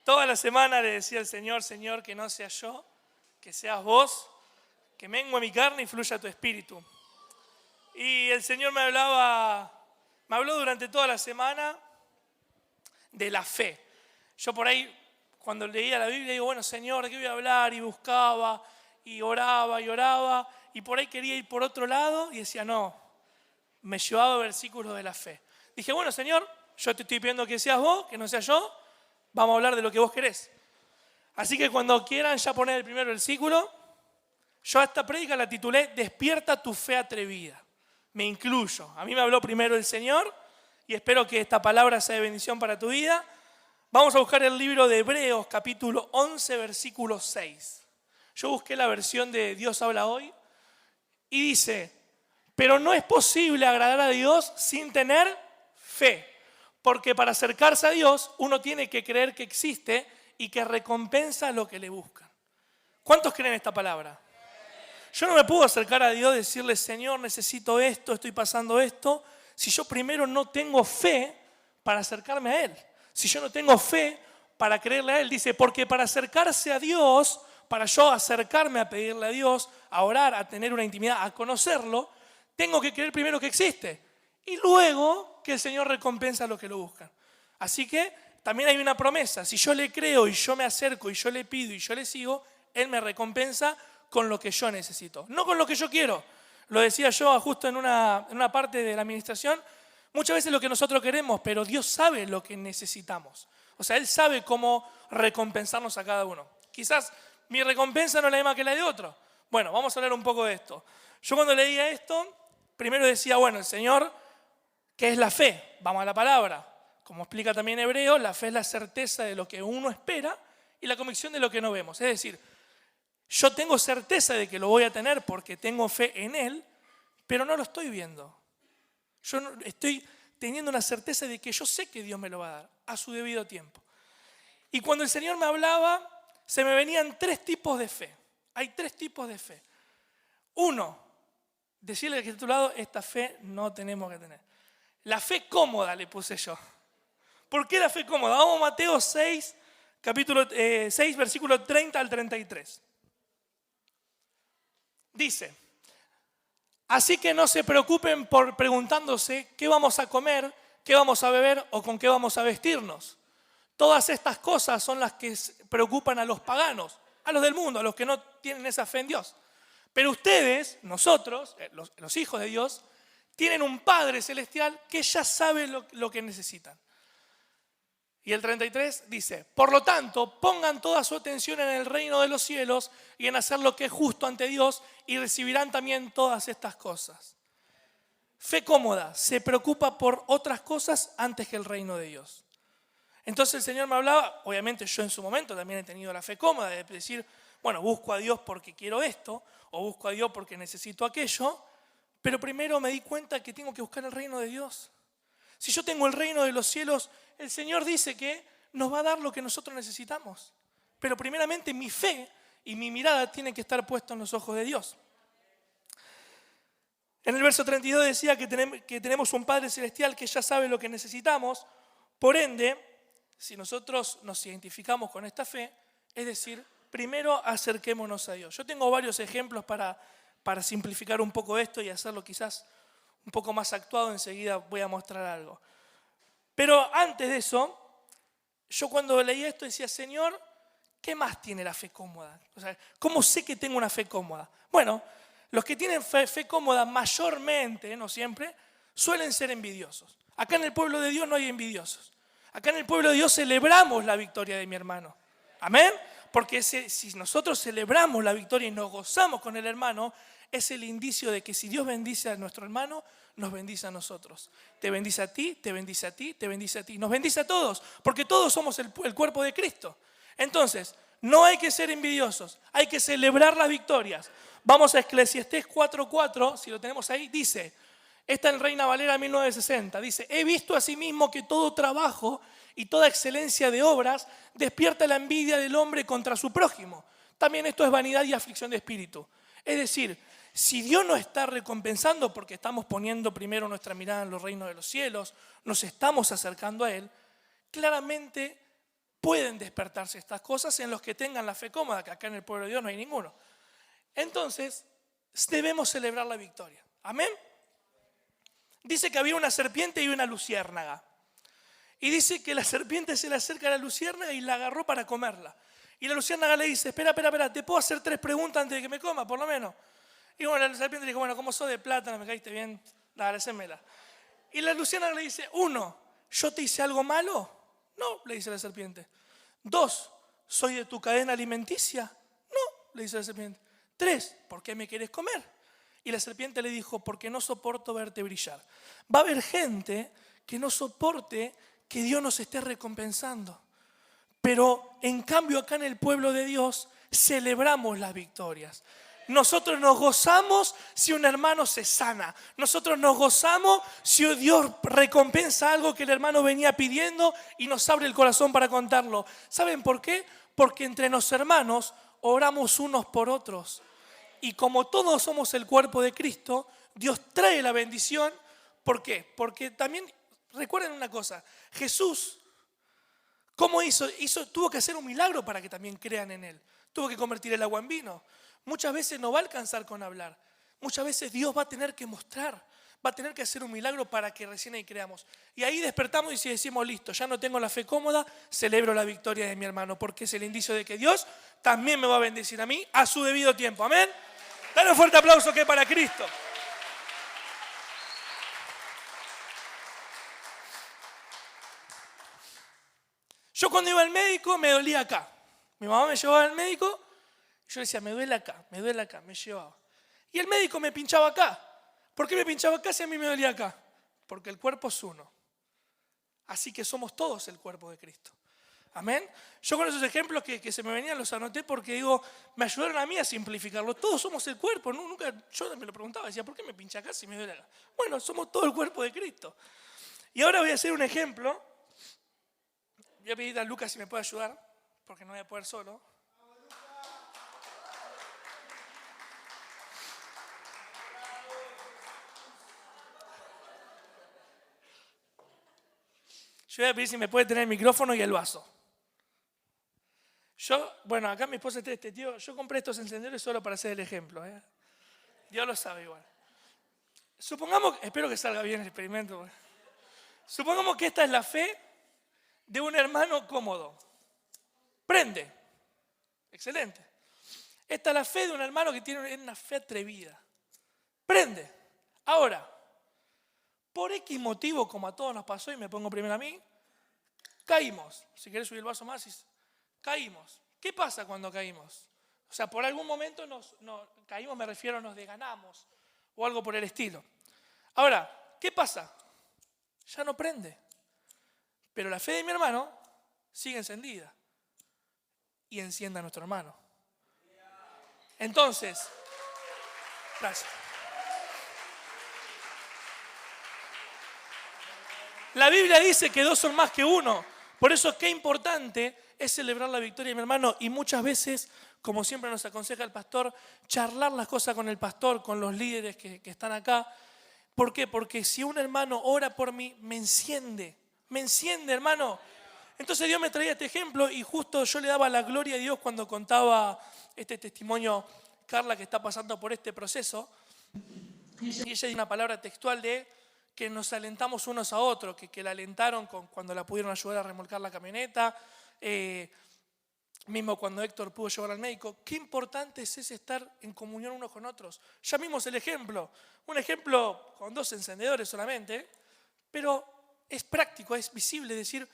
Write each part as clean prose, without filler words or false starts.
Toda la semana le decía al Señor, Señor, que no sea yo, que seas vos, que mengue mi carne y fluya tu espíritu. Y el Señor me habló durante toda la semana de la fe. Yo por ahí, cuando leía la Biblia, digo, bueno, Señor, ¿de qué voy a hablar? Y buscaba, y oraba, y por ahí quería ir por otro lado, y decía, no, me llevaba versículos de la fe. Dije, bueno, Señor, yo te estoy pidiendo que seas vos, que no sea yo, vamos a hablar de lo que vos querés. Así que cuando quieran ya poner el primer versículo, yo a esta prédica la titulé Despierta tu fe atrevida. Me incluyo. A mí me habló primero el Señor y espero que esta palabra sea de bendición para tu vida. Vamos a buscar el libro de Hebreos, capítulo 11, versículo 6. Yo busqué la versión de Dios habla hoy y dice, pero no es posible agradar a Dios sin tener fe. Porque para acercarse a Dios uno tiene que creer que existe y que recompensa lo que le buscan. ¿Cuántos creen esta palabra? Yo no me puedo acercar a Dios y decirle, Señor, necesito esto, estoy pasando esto, si yo primero no tengo fe para acercarme a Él. Si yo no tengo fe para creerle a Él. Dice, porque para acercarse a Dios, para yo acercarme a pedirle a Dios, a orar, a tener una intimidad, a conocerlo, tengo que creer primero que existe. Y luego que el Señor recompensa a los que lo buscan. Así que también hay una promesa. Si yo le creo y yo me acerco y yo le pido y yo le sigo, Él me recompensa con lo que yo necesito. No con lo que yo quiero. Lo decía yo justo en una parte de la administración. Muchas veces lo que nosotros queremos, pero Dios sabe lo que necesitamos. O sea, Él sabe cómo recompensarnos a cada uno. Quizás mi recompensa no es la misma que la de otro. Bueno, vamos a hablar un poco de esto. Yo cuando leía esto, primero decía, bueno, el Señor, ¿qué es la fe? Vamos a la palabra. Como explica también Hebreos, la fe es la certeza de lo que uno espera y la convicción de lo que no vemos. Es decir, yo tengo certeza de que lo voy a tener porque tengo fe en Él, pero no lo estoy viendo. Yo no, estoy teniendo una certeza de que yo sé que Dios me lo va a dar a su debido tiempo. Y cuando el Señor me hablaba, se me venían 3 tipos de fe. Hay 3 tipos de fe. Uno, decirle al que está a tu lado, esta fe no tenemos que tener. La fe cómoda le puse yo. ¿Por qué la fe cómoda? Vamos a Mateo 6, capítulo 6, versículo 30 al 33. Dice, así que no se preocupen por preguntándose qué vamos a comer, qué vamos a beber o con qué vamos a vestirnos. Todas estas cosas son las que preocupan a los paganos, a los del mundo, a los que no tienen esa fe en Dios. Pero ustedes, nosotros, los hijos de Dios, tienen un Padre Celestial que ya sabe lo que necesitan. Y el 33 dice, por lo tanto, pongan toda su atención en el reino de los cielos y en hacer lo que es justo ante Dios y recibirán también todas estas cosas. Fe cómoda, se preocupa por otras cosas antes que el reino de Dios. Entonces el Señor me hablaba, obviamente yo en su momento también he tenido la fe cómoda de decir, bueno, busco a Dios porque quiero esto, o busco a Dios porque necesito aquello, pero primero me di cuenta que tengo que buscar el reino de Dios. Si yo tengo el reino de los cielos, el Señor dice que nos va a dar lo que nosotros necesitamos. Pero primeramente mi fe y mi mirada tienen que estar puestos en los ojos de Dios. En el verso 32 decía que tenemos un Padre Celestial que ya sabe lo que necesitamos. Por ende, si nosotros nos identificamos con esta fe, es decir, primero acerquémonos a Dios. Yo tengo varios ejemplos para simplificar un poco esto y hacerlo quizás un poco más actuado. Enseguida voy a mostrar algo. Pero antes de eso, yo cuando leí esto decía, Señor, ¿qué más tiene la fe cómoda? O sea, ¿cómo sé que tengo una fe cómoda? Bueno, los que tienen fe cómoda mayormente, no siempre, suelen ser envidiosos. Acá en el pueblo de Dios no hay envidiosos. Acá en el pueblo de Dios celebramos la victoria de mi hermano. ¿Amén? Porque si nosotros celebramos la victoria y nos gozamos con el hermano, es el indicio de que si Dios bendice a nuestro hermano, nos bendice a nosotros. Te bendice a ti, te bendice a ti, te bendice a ti. Nos bendice a todos, porque todos somos el cuerpo de Cristo. Entonces, no hay que ser envidiosos, hay que celebrar las victorias. Vamos a Eclesiastés 4:4, si lo tenemos ahí, dice, esta en Reina Valera 1960, dice, he visto asimismo que todo trabajo y toda excelencia de obras despierta la envidia del hombre contra su prójimo. También esto es vanidad y aflicción de espíritu. Es decir, si Dios nos está recompensando porque estamos poniendo primero nuestra mirada en los reinos de los cielos, nos estamos acercando a Él, claramente pueden despertarse estas cosas en los que tengan la fe cómoda, que acá en el pueblo de Dios no hay ninguno. Entonces, debemos celebrar la victoria. Amén. Dice que había una serpiente y una luciérnaga. Y dice que la serpiente se le acerca a la luciérnaga y la agarró para comerla. Y la luciérnaga le dice, espera, ¿te puedo hacer 3 preguntas antes de que me coma, por lo menos? Y bueno, la serpiente le dijo, bueno, como sos de plátano, me caíste bien, dale, hacémela. Y la luciérnaga le dice, 1, ¿yo te hice algo malo? No, le dice la serpiente. 2, ¿soy de tu cadena alimenticia? No, le dice la serpiente. 3, ¿por qué me querés comer? Y la serpiente le dijo, porque no soporto verte brillar. Va a haber gente que no soporte que Dios nos esté recompensando. Pero en cambio acá en el pueblo de Dios celebramos las victorias. Nosotros nos gozamos si un hermano se sana. Nosotros nos gozamos si Dios recompensa algo que el hermano venía pidiendo y nos abre el corazón para contarlo. ¿Saben por qué? Porque entre los hermanos oramos unos por otros. Y como todos somos el cuerpo de Cristo, Dios trae la bendición. ¿Por qué? Porque también, recuerden una cosa, Jesús, ¿cómo hizo? Tuvo que hacer un milagro para que también crean en Él. Tuvo que convertir el agua en vino. Muchas veces no va a alcanzar con hablar. Muchas veces Dios va a tener que mostrar, va a tener que hacer un milagro para que recién ahí creamos. Y ahí despertamos y si decimos, listo, ya no tengo la fe cómoda, celebro la victoria de mi hermano, porque es el indicio de que Dios también me va a bendecir a mí a su debido tiempo. Amén. Dale un fuerte aplauso que es para Cristo. Yo cuando iba al médico me dolía acá. Mi mamá me llevaba al médico. Yo decía, me duele acá, me llevaba. Y el médico me pinchaba acá. ¿Por qué me pinchaba acá si a mí me dolía acá? Porque el cuerpo es uno. Así que somos todos el cuerpo de Cristo. Amén. Yo con esos ejemplos que se me venían los anoté porque digo, me ayudaron a mí a simplificarlo. Todos somos el cuerpo. Nunca, yo me lo preguntaba, decía, ¿por qué me pincha acá si me duele acá? Bueno, somos todo el cuerpo de Cristo. Y ahora voy a hacer un ejemplo. Voy a pedir a Lucas si me puede ayudar, porque no voy a poder solo. Yo voy a pedir si me puede tener el micrófono y el vaso. Bueno, acá mi esposa está tío. Yo compré estos encendedores solo para hacer el ejemplo. Dios lo sabe igual. Supongamos, espero que salga bien el experimento. Supongamos que esta es la fe de un hermano cómodo. Prende. Excelente. Esta es la fe de un hermano que tiene una fe atrevida. Prende. Ahora, por X motivo, como a todos nos pasó, y me pongo primero a mí, caímos. Si querés subir el vaso más, caímos. ¿Qué pasa cuando caímos? O sea, por algún momento caímos, me refiero, nos desganamos o algo por el estilo. Ahora, ¿qué pasa? Ya no prende. Pero la fe de mi hermano sigue encendida y enciende a nuestro hermano. Entonces, gracias. La Biblia dice que 2 son más que 1. Por eso qué importante es celebrar la victoria de mi hermano. Y muchas veces, como siempre nos aconseja el pastor, charlar las cosas con el pastor, con los líderes que están acá. ¿Por qué? Porque si un hermano ora por mí, me enciende, hermano. Entonces Dios me traía este ejemplo y justo yo le daba la gloria a Dios cuando contaba este testimonio, Carla, que está pasando por este proceso. Y ella dio una palabra textual de que nos alentamos unos a otros, que la alentaron cuando la pudieron ayudar a remolcar la camioneta, mismo cuando Héctor pudo llevar al médico. Qué importante es estar en comunión unos con otros. Ya vimos el ejemplo, un ejemplo con 2 encendedores solamente, pero es práctico, es visible, decir,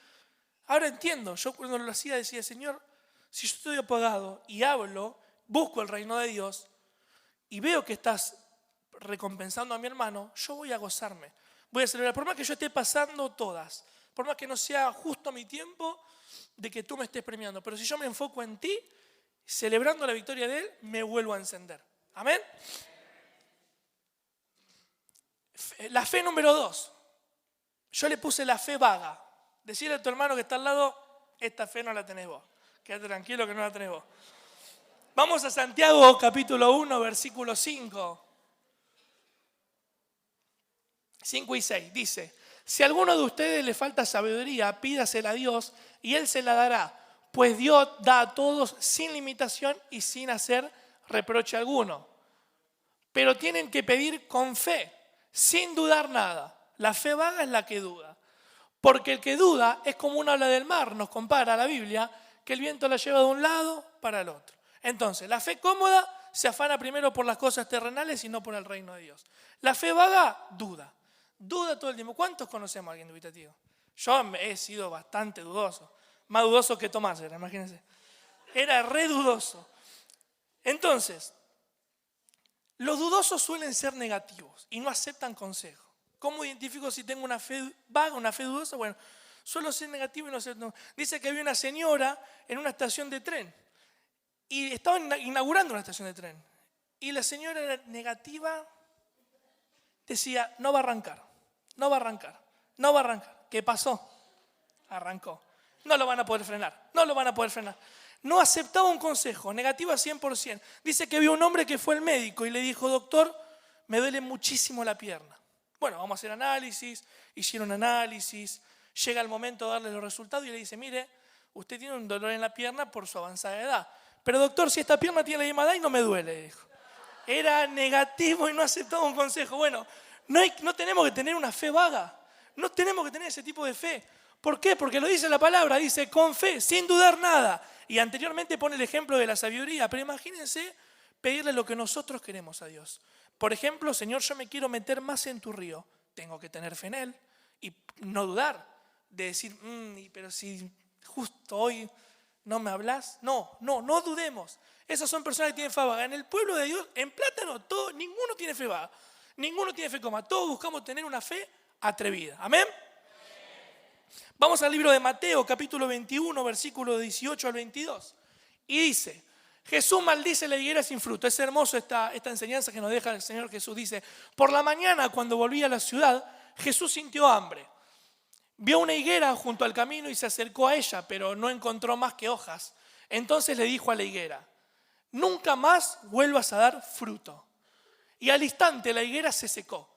ahora entiendo. Yo cuando lo hacía decía, Señor, si yo estoy apagado y hablo, busco el reino de Dios y veo que estás recompensando a mi hermano, yo voy a gozarme. Voy a celebrar, por más que yo esté pasando todas, por más que no sea justo mi tiempo de que tú me estés premiando, pero si yo me enfoco en ti, celebrando la victoria de Él, me vuelvo a encender. Amén. La fe número 2. Yo le puse la fe vaga. Decirle a tu hermano que está al lado, esta fe no la tenés vos. Quédate tranquilo que no la tenés vos. Vamos a Santiago capítulo 1, versículo 5. 5 y 6 dice, Si a alguno de ustedes le falta sabiduría, pídasela a Dios y Él se la dará, pues Dios da a todos sin limitación y sin hacer reproche alguno. Pero tienen que pedir con fe, sin dudar nada. La fe vaga es la que duda. Porque el que duda es como una ola del mar, nos compara la Biblia, que el viento la lleva de un lado para el otro. Entonces, la fe cómoda se afana primero por las cosas terrenales y no por el reino de Dios. La fe vaga duda. Duda todo el tiempo. ¿Cuántos conocemos a alguien dubitativo? Yo he sido bastante dudoso. Más dudoso que Tomás era, imagínense. Era re dudoso. Entonces, los dudosos suelen ser negativos y no aceptan consejo. ¿Cómo identifico si tengo una fe vaga, una fe dudosa? Bueno, suelo ser negativo y no acepto. Dice que había una señora en una estación de tren y estaban inaugurando una estación de tren. Y la señora era negativa, decía, no va a arrancar, no va a arrancar, no va a arrancar. ¿Qué pasó? Arrancó. No lo van a poder frenar, no lo van a poder frenar. No aceptaba un consejo, negativa 100%. Dice que vio un hombre que fue al médico y le dijo, doctor, me duele muchísimo la pierna. Bueno, vamos a hacer análisis, hicieron análisis, llega el momento de darle los resultados y le dice, mire, usted tiene un dolor en la pierna por su avanzada edad. Pero doctor, si esta pierna tiene la misma edad y no me duele, dijo. Era negativo y no aceptaba un consejo. Bueno, no tenemos que tener una fe vaga, no tenemos que tener ese tipo de fe. ¿Por qué? Porque lo dice la palabra, dice con fe, sin dudar nada. Y anteriormente pone el ejemplo de la sabiduría, pero imagínense pedirle lo que nosotros queremos a Dios. Por ejemplo, Señor, yo me quiero meter más en tu río. Tengo que tener fe en Él y no dudar de decir, pero si justo hoy no me hablas. No dudemos. Esas son personas que tienen fe vaga. En el pueblo de Dios, en Plátano, ninguno tiene fe vaga. Ninguno tiene fe coma. Todos buscamos tener una fe atrevida. ¿Amén? Vamos al libro de Mateo, capítulo 21, versículo 18 al 22. Y dice, Jesús maldice la higuera sin fruto. Es hermoso esta enseñanza que nos deja el Señor Jesús. Dice, por la mañana cuando volvía a la ciudad, Jesús sintió hambre. Vio una higuera junto al camino y se acercó a ella, pero no encontró más que hojas. Entonces le dijo a la higuera, nunca más vuelvas a dar fruto. Y al instante la higuera se secó.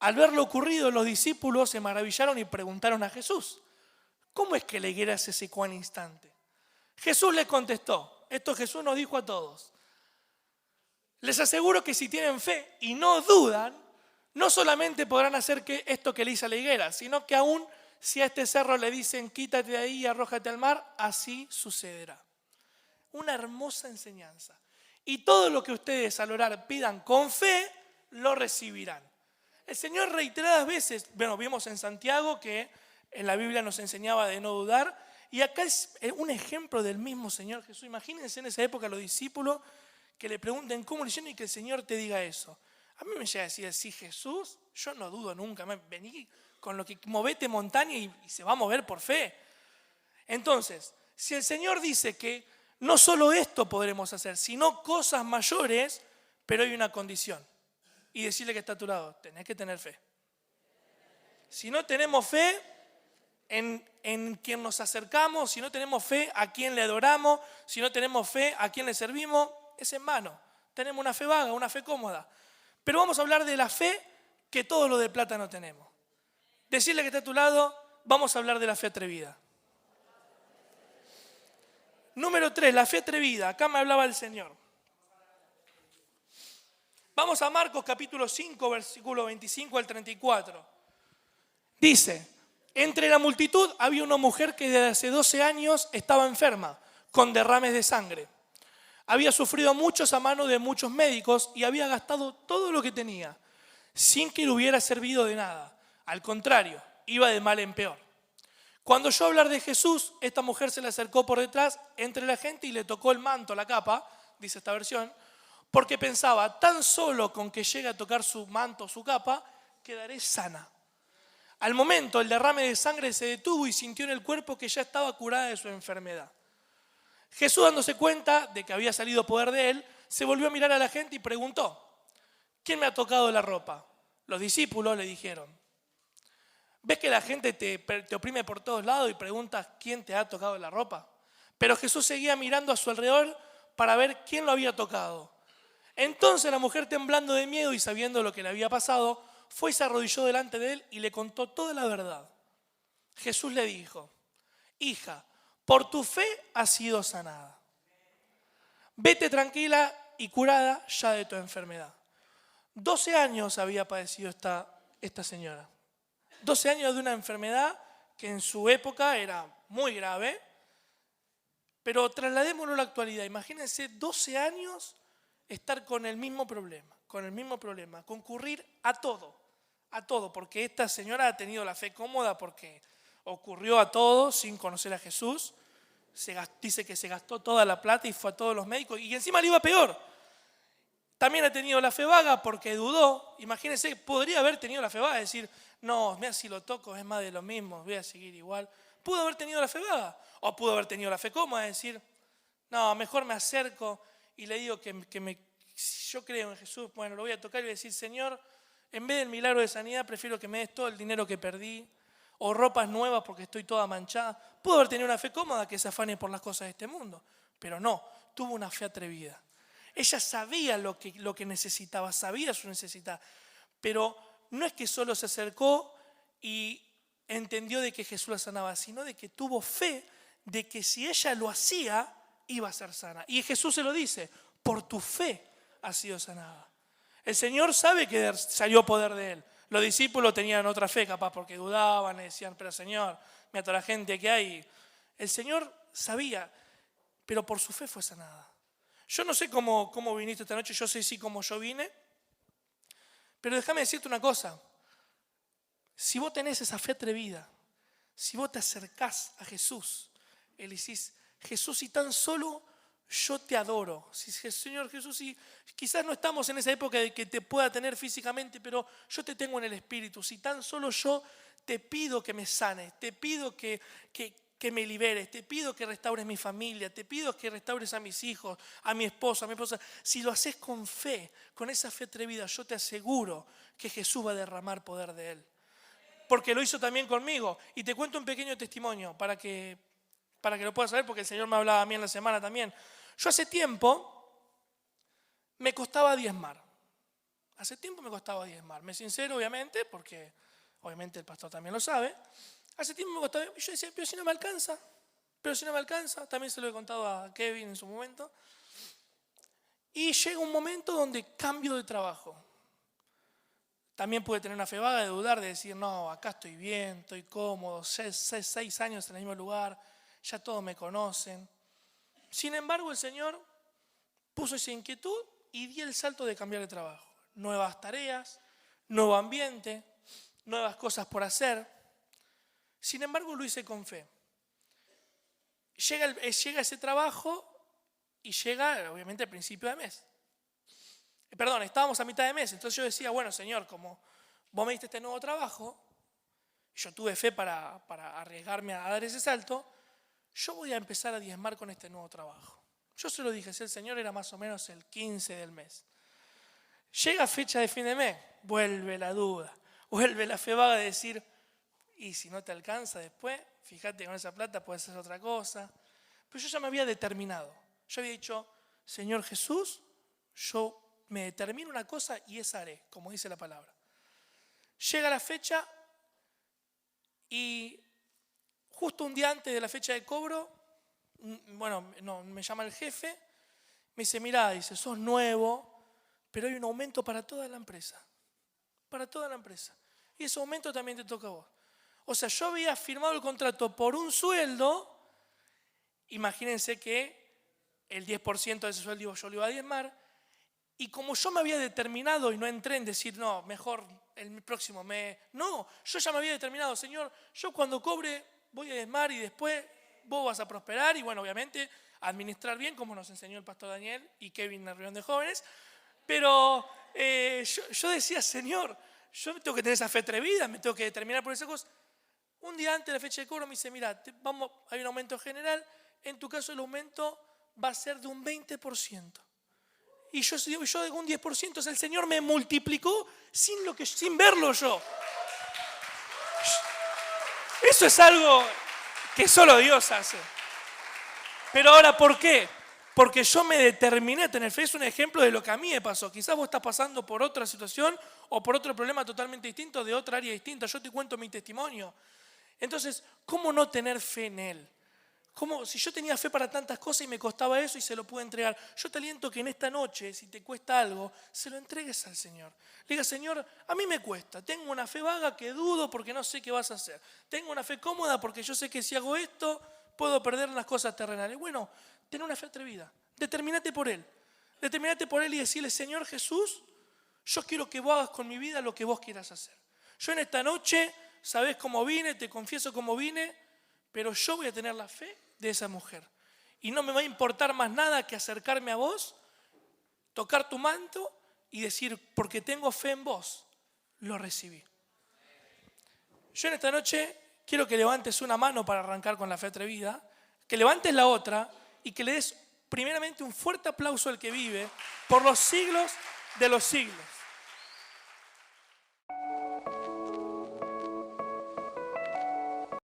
Al ver lo ocurrido, los discípulos se maravillaron y preguntaron a Jesús, ¿cómo es que la higuera se secó al instante? Jesús les contestó, esto Jesús nos dijo a todos, les aseguro que si tienen fe y no dudan, no solamente podrán hacer esto que le hizo a la higuera, sino que aún si a este cerro le dicen quítate de ahí y arrójate al mar, así sucederá. Una hermosa enseñanza. Y todo lo que ustedes al orar pidan con fe, lo recibirán. El Señor reiteradas veces, vimos en Santiago que en la Biblia nos enseñaba de no dudar, y acá es un ejemplo del mismo Señor Jesús. Imagínense en esa época los discípulos que le pregunten cómo lo hicieron y que el Señor te diga eso. A mí me llega a decir, sí, Jesús, yo no dudo nunca, vení con lo que movete montaña y se va a mover por fe. Entonces, si el Señor dice que no solo esto podremos hacer, sino cosas mayores, pero hay una condición. Y decirle que está a tu lado, tenés que tener fe. Si no tenemos fe en quien nos acercamos, si no tenemos fe a quien le adoramos, si no tenemos fe a quien le servimos, es en vano. Tenemos una fe vaga, una fe cómoda. Pero vamos a hablar de la fe que todos los de plata no tenemos. Decirle que está a tu lado, vamos a hablar de la fe atrevida. Número 3, la fe atrevida. Acá me hablaba el Señor. Vamos a Marcos capítulo 5, versículo 25 al 34. Dice, entre la multitud había una mujer que desde hace 12 años estaba enferma, con derrames de sangre. Había sufrido muchos a mano de muchos médicos y había gastado todo lo que tenía, sin que le hubiera servido de nada. Al contrario, iba de mal en peor. Cuando oyó hablar de Jesús, esta mujer se le acercó por detrás entre la gente y le tocó el manto, la capa, dice esta versión, porque pensaba, tan solo con que llegue a tocar su manto, su capa, quedaré sana. Al momento, el derrame de sangre se detuvo y sintió en el cuerpo que ya estaba curada de su enfermedad. Jesús, dándose cuenta de que había salido poder de él, se volvió a mirar a la gente y preguntó, ¿quién me ha tocado la ropa? Los discípulos le dijeron, ¿ves que la gente te oprime por todos lados y preguntas quién te ha tocado la ropa? Pero Jesús seguía mirando a su alrededor para ver quién lo había tocado. Entonces la mujer, temblando de miedo y sabiendo lo que le había pasado, fue y se arrodilló delante de él y le contó toda la verdad. Jesús le dijo: hija, por tu fe has sido sanada. Vete tranquila y curada ya de tu enfermedad. 12 años había padecido esta señora. 12 años de una enfermedad que en su época era muy grave. Pero trasladémoslo a la actualidad. Imagínense 12 años estar con el mismo problema, concurrir a todo, porque esta señora ha tenido la fe cómoda porque ocurrió a todo sin conocer a Jesús. Dice que se gastó toda la plata y fue a todos los médicos y encima le iba peor. También ha tenido la fe vaga porque dudó. Imagínense, podría haber tenido la fe vaga, decir, no, mira, si lo toco es más de lo mismo, voy a seguir igual. Pudo haber tenido la fe vaga o pudo haber tenido la fe cómoda, decir, no, mejor me acerco y le digo que yo creo en Jesús, bueno, lo voy a tocar y voy a decir, Señor, en vez del milagro de sanidad, prefiero que me des todo el dinero que perdí o ropas nuevas porque estoy toda manchada. Pudo haber tenido una fe cómoda que se afane por las cosas de este mundo, pero no, tuvo una fe atrevida. Ella sabía lo que necesitaba, sabía su necesidad, pero no es que solo se acercó y entendió de que Jesús la sanaba, sino de que tuvo fe de que si ella lo hacía, iba a ser sana. Y Jesús se lo dice, por tu fe has sido sanada. El Señor sabe que salió poder de él. Los discípulos tenían otra fe capaz porque dudaban, le decían, pero Señor, mira toda la gente que hay. El Señor sabía, pero por su fe fue sanada. Yo no sé cómo viniste esta noche, yo sé sí cómo yo vine, pero déjame decirte una cosa. Si vos tenés esa fe atrevida, si vos te acercás a Jesús, y le decís, Jesús, si tan solo yo te adoro, Señor Jesús, si quizás no estamos en esa época de que te pueda tener físicamente, pero yo te tengo en el Espíritu, si tan solo yo te pido que me sanes, te pido que me liberes, te pido que restaures mi familia, te pido que restaures a mis hijos, a mi esposa, si lo haces con fe, con esa fe atrevida, yo te aseguro que Jesús va a derramar poder de él. Porque lo hizo también conmigo. Y te cuento un pequeño testimonio para que lo puedas saber, porque el Señor me hablaba a mí en la semana también. Yo hace tiempo me costaba diezmar. Me sincero, obviamente, porque obviamente el pastor también lo sabe. Hace tiempo me costaba, yo decía, pero si no me alcanza, también se lo he contado a Kevin en su momento. Y llega un momento donde cambio de trabajo. También pude tener una fe vaga de dudar, de decir, no, acá estoy bien, estoy cómodo, 6 años en el mismo lugar, ya todos me conocen. Sin embargo, el Señor puso esa inquietud y di el salto de cambiar de trabajo. Nuevas tareas, nuevo ambiente, nuevas cosas por hacer. Sin embargo, lo hice con fe. Llega ese trabajo y llega, obviamente, al principio de mes. Estábamos a mitad de mes, entonces yo decía, bueno, Señor, como vos me diste este nuevo trabajo, yo tuve fe para arriesgarme a dar ese salto, yo voy a empezar a diezmar con este nuevo trabajo. Yo se lo dije, si el Señor era más o menos el 15 del mes. Llega fecha de fin de mes, vuelve la duda, vuelve la fe vaga de decir, y si no te alcanza después, fíjate con esa plata puedes hacer otra cosa. Pero yo ya me había determinado, yo había dicho, Señor Jesús, yo me determino una cosa y esa haré, como dice la palabra. Llega la fecha y justo un día antes de la fecha de cobro, me llama el jefe, me dice, mirá, dice, sos nuevo, pero hay un aumento para toda la empresa. Para toda la empresa. Y ese aumento también te toca a vos. O sea, yo había firmado el contrato por un sueldo, imagínense que el 10% de ese sueldo yo lo iba a diezmar, y como yo me había determinado y no entré en decir, no, mejor el próximo mes. No, yo ya me había determinado, Señor, yo cuando cobre voy a diezmar y después vos vas a prosperar y bueno, obviamente administrar bien, como nos enseñó el pastor Daniel y Kevin en la reunión de jóvenes. Pero yo decía, Señor, yo tengo que tener esa fe atrevida, me tengo que determinar por esa cosa. Un día antes de la fecha de cobro me dice, mira, hay un aumento general, en tu caso el aumento va a ser de un 20%. Y yo de un 10%, o sea, el Señor me multiplicó sin verlo yo. Eso es algo que solo Dios hace. Pero ahora, ¿por qué? porque yo me determiné a tener fe. Es un ejemplo de lo que a mí me pasó. Quizás vos estás pasando por otra situación o por otro problema totalmente distinto, de otra área distinta. Yo te cuento mi testimonio. Entonces, ¿cómo no tener fe en Él? ¿Cómo, si yo tenía fe para tantas cosas y me costaba eso y se lo pude entregar? Yo te aliento que en esta noche, si te cuesta algo, se lo entregues al Señor. Le digas, Señor, a mí me cuesta. Tengo una fe vaga que dudo porque no sé qué vas a hacer. Tengo una fe cómoda porque yo sé que si hago esto, puedo perder las cosas terrenales. Bueno, ten una fe atrevida. Determinate por Él. Determinate por Él y decirle, Señor Jesús, yo quiero que vos hagas con mi vida lo que vos quieras hacer. Yo en esta noche, sabés cómo vine, te confieso cómo vine, pero yo voy a tener la fe de esa mujer. Y no me va a importar más nada que acercarme a vos, tocar tu manto y decir, porque tengo fe en vos, lo recibí. Yo en esta noche quiero que levantes una mano para arrancar con la fe atrevida, que levantes la otra y que le des primeramente un fuerte aplauso al que vive por los siglos de los siglos.